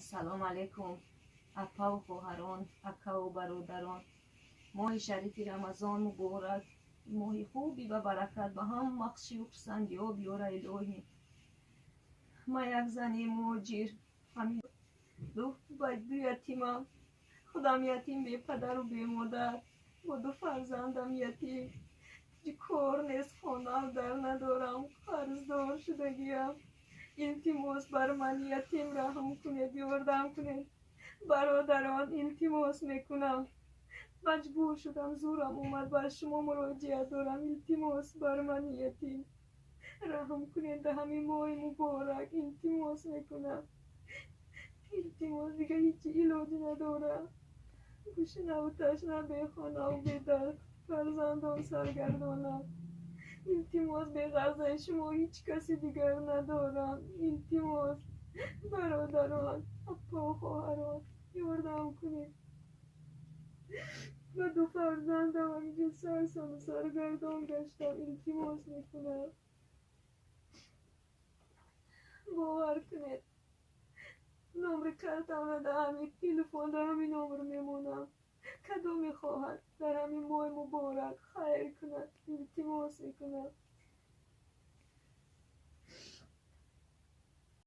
السلام علیکم اپا و خواهران، اکا و برادران. ماه شریف رمضان مبارک، ماه خوبی و برکت به هم مخشی و پسندی ها بیاره الهی. ما یک زنی مهاجر، همین دو یتیمم. خودم یتیم، بی پدر و بی مادر، با دو فرزندم یتیم. کار نیست، خانه در ندارم، قرضدار شدگیم. التماس بر من یتیم رحم کنید، یاردم کنید برادران، التماس میکنم. مجبور شدم، زورم اومد، بر شما مراجعه دارم. التماس بر من یتیم رحم کنید، به همین ماه مبارک التماس میکنم. التماس، دیگه هیچی علاجی ندارم. گوشه و تشنه، بی خانه و بی در، فرزندان سرگردانم. التماس، به غرض شما هیچ کسی دیگر ندارم. التماس برادران، اپا و خواهران، یاردم کنید. و دو فرزندم همینجا سرسام و سرگردان گشتم. التماس میکنم باور کنید. نمره کارتم در همین تلفن، در همین نمره میمونم. کدو میخواهد در همین ماه مبارک خیر کند. التماس میکنم.